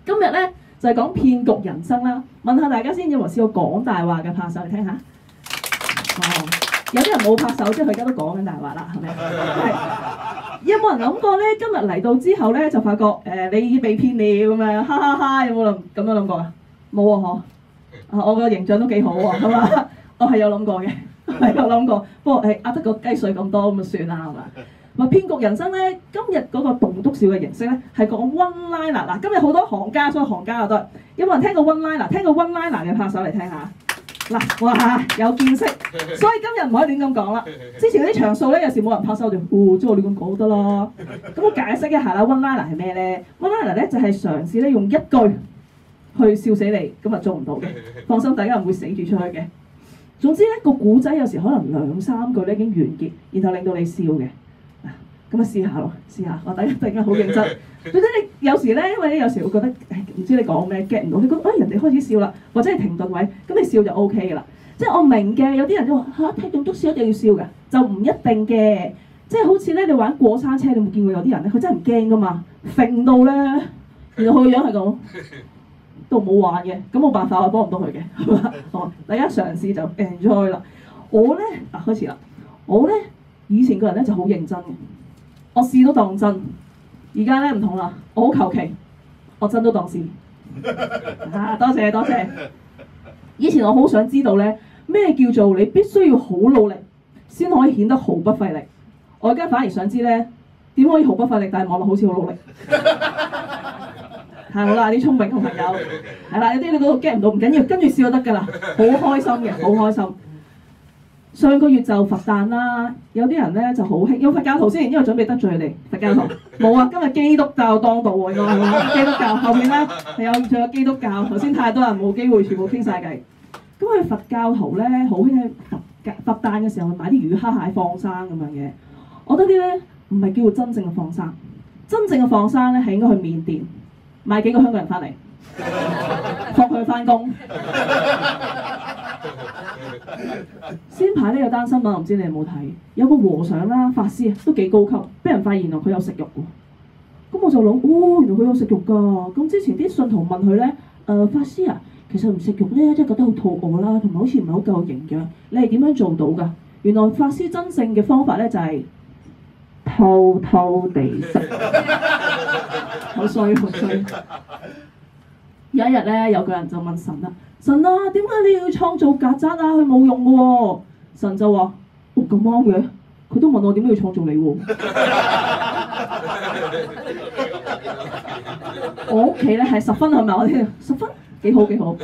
今日咧就係講騙局人生啦。問下大家先，有冇試過講大話嘅？拍手嚟聽下。哦，有啲人冇拍手，即係佢而家都講緊大話啦，係咪？係。有冇人諗過咧？今日嚟到之後咧，就發覺你已經被騙了咁樣，哈哈哈！有冇咁樣諗過啊？冇啊，嗬。我個形象都幾好喎，係嘛？我係有諗過嘅，係有諗過。不過呃得個雞碎咁多咁就算啦，係嘛？話騙局人生咧，今日嗰個棟篤笑嘅形式咧係講 one-liner。嗱，今日好多行家，所以行家又多。有冇人聽過 one-liner？聽過 one-liner 嘅拍手嚟聽下。嗱，哇，有見識。所以今日唔可以亂咁講啦。之前嗰啲場數咧，有時冇人拍手就，即係我亂咁講得啦。咁我解釋一下啦 ，one-liner 係咩咧 ？one-liner 咧就係嘗試咧用一句去笑死你，咁啊做唔到嘅。放心，大家唔會死住出去嘅。總之咧，個古仔有時可能2-3句咧已經完結，然後令到你笑嘅。咁啊試下咯，試下。我突然間好認真。總之你有時咧，因為咧有時會覺得唔知你講咩 get 唔到，你覺得人哋開始笑啦，或者係停頓位，咁你笑就 O K 嘅啦。即係我明嘅，有啲人都話聽棟篤笑一定要笑嘅，就唔一定嘅。即係好似咧，你玩過山車，你有冇見過有啲人咧？佢真係唔驚噶嘛，揈到咧，然後佢個樣係咁，都冇玩嘅。咁冇辦法，我幫唔到佢嘅，係嘛？好，大家嘗試就 enjoy 啦。我咧開始啦。我咧以前個人咧就好認真嘅。我試都當真，而家咧唔同啦，我好求其，我真都當試。多謝多謝。以前我好想知道咧，咩叫做你必須要好努力先可以顯得毫不費力。我而家反而想知咧，點可以毫不費力，但係望落好似好努力。係好啦，啲聰明嘅朋友，係啦，有啲你嗰度 get 唔到唔緊要，跟住笑就得㗎啦，好開心嘅，好開心。上個月就佛誕啦，有啲人咧就好興，有佛教徒先，因為準備得罪佢哋佛教徒。冇啊，今日基督教當道喎，應該係嘛？基督教後面咧仲有基督教。頭先太多人冇機會，全部傾晒偈。咁佢佛教徒咧好興喺佛誕嘅時候買啲魚蝦蟹放生咁樣嘅。我覺得啲咧唔係叫做真正嘅放生，真正嘅放生咧係應該去緬甸買幾個香港人翻嚟，放佢翻工。先排呢個單新聞，我唔知你有冇睇？有個和尚啦，法師都幾高級，俾人發現佢有食肉喎。咁我就諗，原來佢有食肉㗎。咁之前啲信徒問佢咧，法師啊，其實唔食肉咧，即係覺得好肚餓啦，同埋好似唔係好夠營養。你係點樣做到㗎？原來法師真正嘅方法咧就係偷偷地食。好衰好衰。有一日咧，有個人就問神啦：神啊，點解你要創造曱甴啊？佢冇用嘅喎。神就話：咁啱嘅，佢都問我點解要創造你喎。我屋企咧係10分係咪？我聽10分幾好幾好。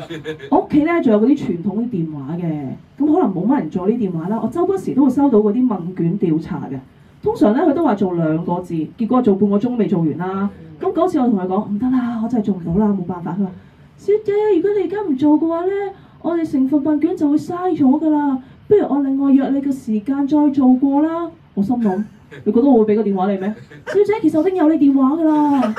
我屋企咧仲有嗰啲傳統啲電話嘅，咁可能冇乜人做呢啲電話啦。我周不時都會收到嗰啲問卷調查嘅。通常咧佢都話做2個字，結果做半個鐘未做完啦。咁嗰次我同佢講唔得啦，我真係做唔到啦，冇辦法。佢話：小姐，如果你而家唔做嘅話咧，我哋成份問卷就會嘥咗㗎啦。不如我另外約你嘅時間再做過啦。我心諗，你覺得我會俾個電話你咩？小姐，其實我已經有你電話㗎啦。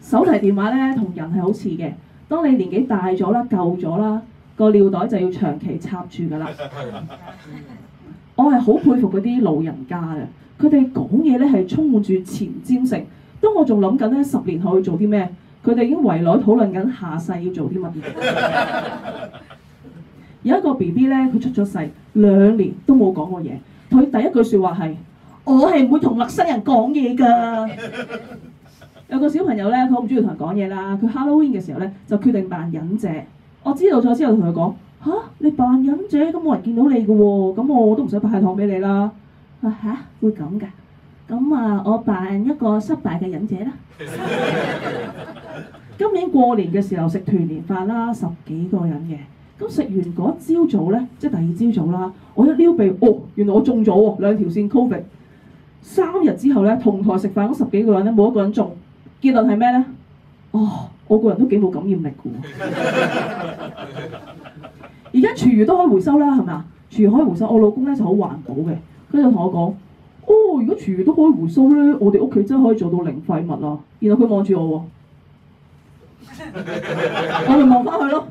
手提電話咧同人係好似嘅，當你年紀大咗啦、舊咗啦，個尿袋就要長期插住㗎啦。我係好佩服嗰啲老人家嘅。佢哋講嘢咧係充滿住前瞻性。當我仲諗緊咧10年後要做啲咩，佢哋已經圍內討論緊下世要做啲乜嘢。有一個 BB 咧，佢出咗世2年都冇講過嘢。佢第一句説話係：我係唔會同陌生人講嘢㗎。有個小朋友咧，佢好唔中意同人講嘢啦。佢 Halloween 嘅時候咧，就決定扮忍者。我知道咗之後同佢講：你扮忍者咁冇人見到你㗎喎，咁我都唔使派糖俾你啦。會咁㗎？咁啊，我扮一個失敗嘅忍者啦。今年過年嘅時候食團年飯啦，10幾個人嘅。咁食完嗰朝早咧，即係第2朝早啦，我一撩鼻，原來我中咗喎，2條線 Covid。3日之後咧，同台食飯嗰10幾個人咧，冇一個人中。結論係咩咧？我個人都幾冇感染力㗎喎。而家廚餘都可以回收啦，係咪啊？廚餘可以回收，我老公咧就好環保嘅，佢就同我講：如果廚餘都可以回收咧，我哋屋企真係可以做到零廢物啦。然後佢望住我喎。我咪望翻佢咯。